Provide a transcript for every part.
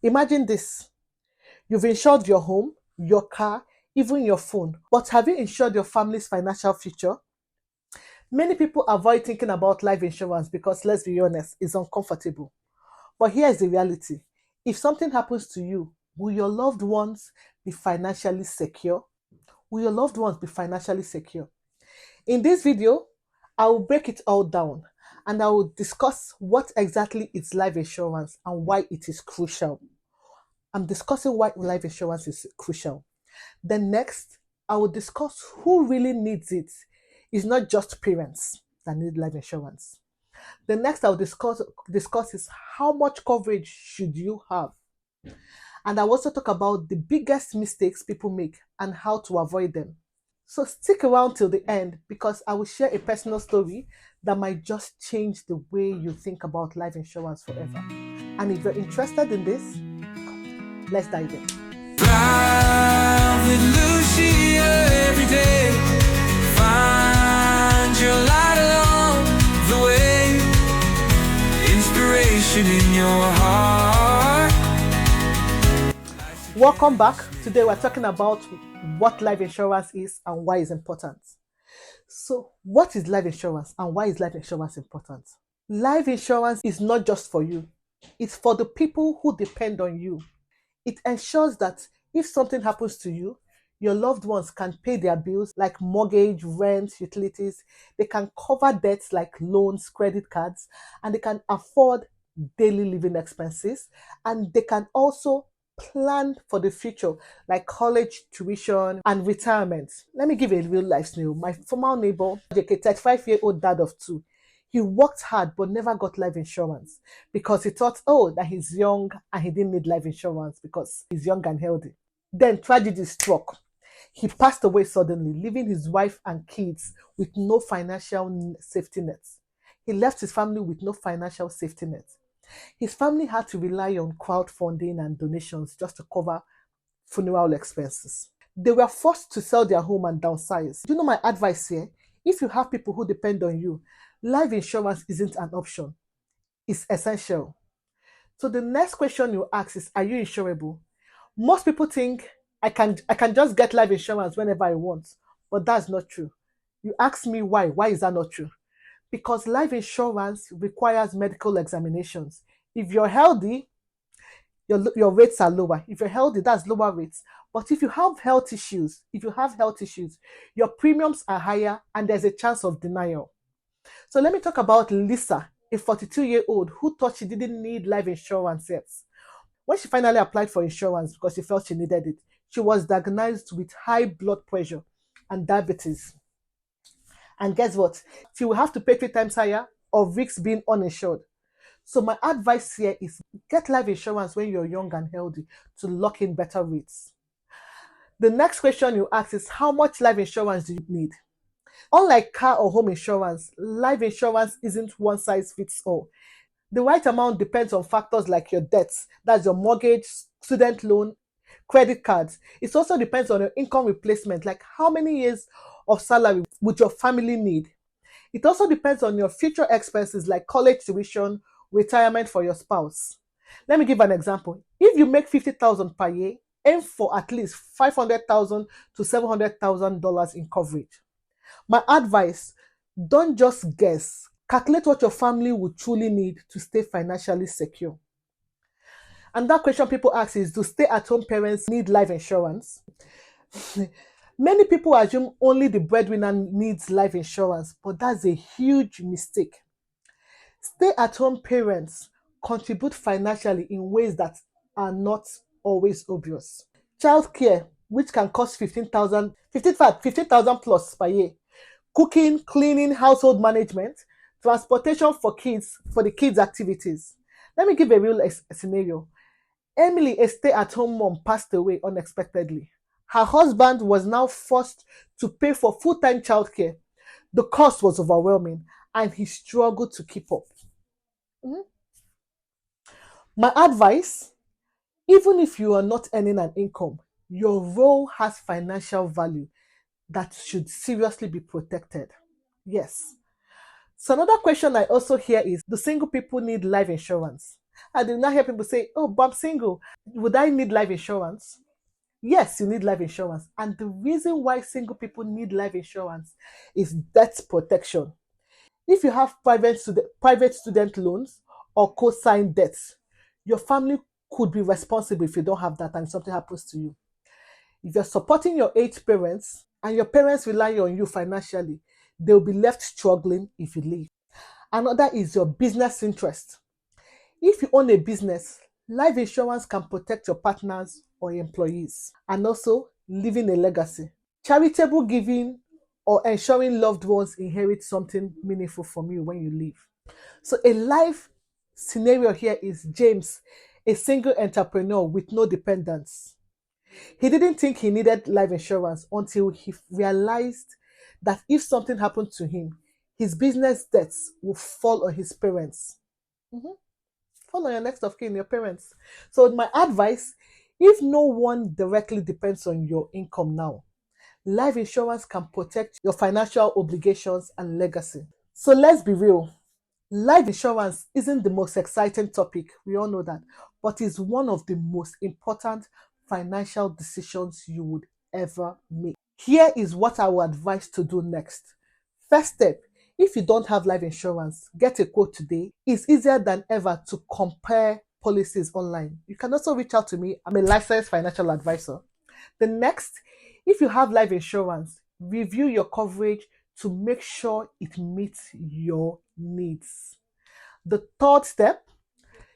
Imagine this. You've insured your home, your car, even your phone. But have you insured your family's financial future? Many people avoid thinking about life insurance because, let's be honest, it's uncomfortable. But here's the reality. If something happens to you, will your loved ones be financially secure? Will your loved ones be financially secure? In this video, I will break it all down and I will discuss what exactly is life insurance and why it is crucial. I'm discussing why life insurance is crucial. Then next, I will discuss who really needs it. It's not just parents that need life insurance. The next I'll discuss is how much coverage should you have. And I'll also talk about the biggest mistakes people make and how to avoid them. So stick around till the end because I will share a personal story that might just change the way you think about life insurance forever. And if you're interested in this, let's dive in. Fly with Lucia every day. Find your light along the way. Inspiration in your heart. Welcome back. Today we're talking about what life insurance is and why it's important. So, what is life insurance and why is life insurance important? Life insurance is not just for you. It's for the people who depend on you. It ensures that if something happens to you, your loved ones can pay their bills like mortgage, rent, utilities. They can cover debts like loans, credit cards, and they can afford daily living expenses. And they can also plan for the future like college tuition and retirement. Let me give a real life scenario. My former neighbor, a 35-year-old dad of two, he worked hard but never got life insurance because he thought, oh, that he's young and he didn't need life insurance because he's young and healthy. Then tragedy struck. He passed away suddenly, leaving his wife and kids with no financial safety net. He left his family with no financial safety net. His family had to rely on crowdfunding and donations just to cover funeral expenses. They were forced to sell their home and downsize. Do you know my advice here? If you have people who depend on you, life insurance isn't an option. It's essential. So the next question you ask is, are you insurable? Most people think I can just get life insurance whenever I want, but that's not true. You ask me why. Why is that not true? Because life insurance requires medical examinations. If you're healthy, your rates are lower. If you're healthy, that's lower rates. But if you have health issues, your premiums are higher and there's a chance of denial. So let me talk about Lisa, a 42-year-old who thought she didn't need life insurance yet. When she finally applied for insurance because she felt she needed it, she was diagnosed with high blood pressure and diabetes. And guess what? She will have to pay 3 times higher or risk being uninsured. So my advice here is get life insurance when you're young and healthy to lock in better rates. The next question you ask is, how much life insurance do you need? Unlike car or home insurance, life insurance isn't one size fits all. The right amount depends on factors like your debts, that's your mortgage, student loan, credit cards. It also depends on your income replacement, like how many years of salary would your family need. It also depends on your future expenses like college tuition, retirement for your spouse. Let me give an example. If you make 50,000 per year, aim for at least 500,000 to $700,000 in coverage. My advice, don't just guess. Calculate what your family would truly need to stay financially secure. And that question people ask is, do stay-at-home parents need life insurance? Many people assume only the breadwinner needs life insurance, but that's a huge mistake. Stay-at-home parents contribute financially in ways that are not always obvious. Childcare, which can cost 15,000 plus per year. Cooking, cleaning, household management, transportation for the kids' activities. Let me give a real scenario. Emily, a stay-at-home mom, passed away unexpectedly. Her husband was now forced to pay for full-time childcare. The cost was overwhelming and he struggled to keep up. My advice, even if you are not earning an income, your role has financial value that should seriously be protected. Yes. So another question I also hear is, do single people need life insurance? I do not hear people say, oh, but I'm single. Would I need life insurance? Yes, you need life insurance. And the reason why single people need life insurance is debt protection. If you have private student loans or co-signed debts, your family could be responsible if you don't have that and something happens to you. If you're supporting your aged parents and your parents rely on you financially, they'll be left struggling if you leave. Another is your business interest. If you own a business, life insurance can protect your partners or employees and also leaving a legacy. Charitable giving or ensuring loved ones inherit something meaningful from you when you leave. So, a life scenario here is James, a single entrepreneur with no dependents. He didn't think he needed life insurance until he realized that if something happened to him, his business debts will fall on his parents. Mhm. Fall on your next of kin, your parents. So, my advice, if no one directly depends on your income now, life insurance can protect your financial obligations and legacy. So, let's be real. Life insurance isn't the most exciting topic, we all know that, but is one of the most important financial decisions you would ever make. Here is what I would advise to do next. First step, if you don't have life insurance, get a quote today. It's easier than ever to compare policies online. You can also reach out to me. I'm a licensed financial advisor. The next, if you have life insurance, review your coverage to make sure it meets your needs. The third step,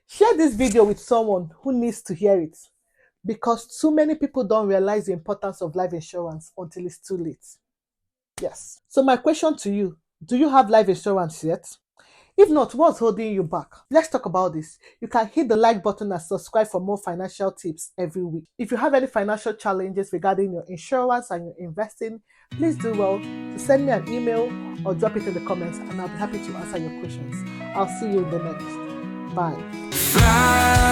share this video with someone who needs to hear it because too many people don't realize the importance of life insurance until it's too late. Yes. So my question to you, do you have life insurance yet? If not, what's holding you back? Let's talk about this. You can hit the like button and subscribe for more financial tips every week. If you have any financial challenges regarding your insurance and your investing, please do well to send me an email or drop it in the comments and I'll be happy to answer your questions. I'll see you in the next. Bye. Fly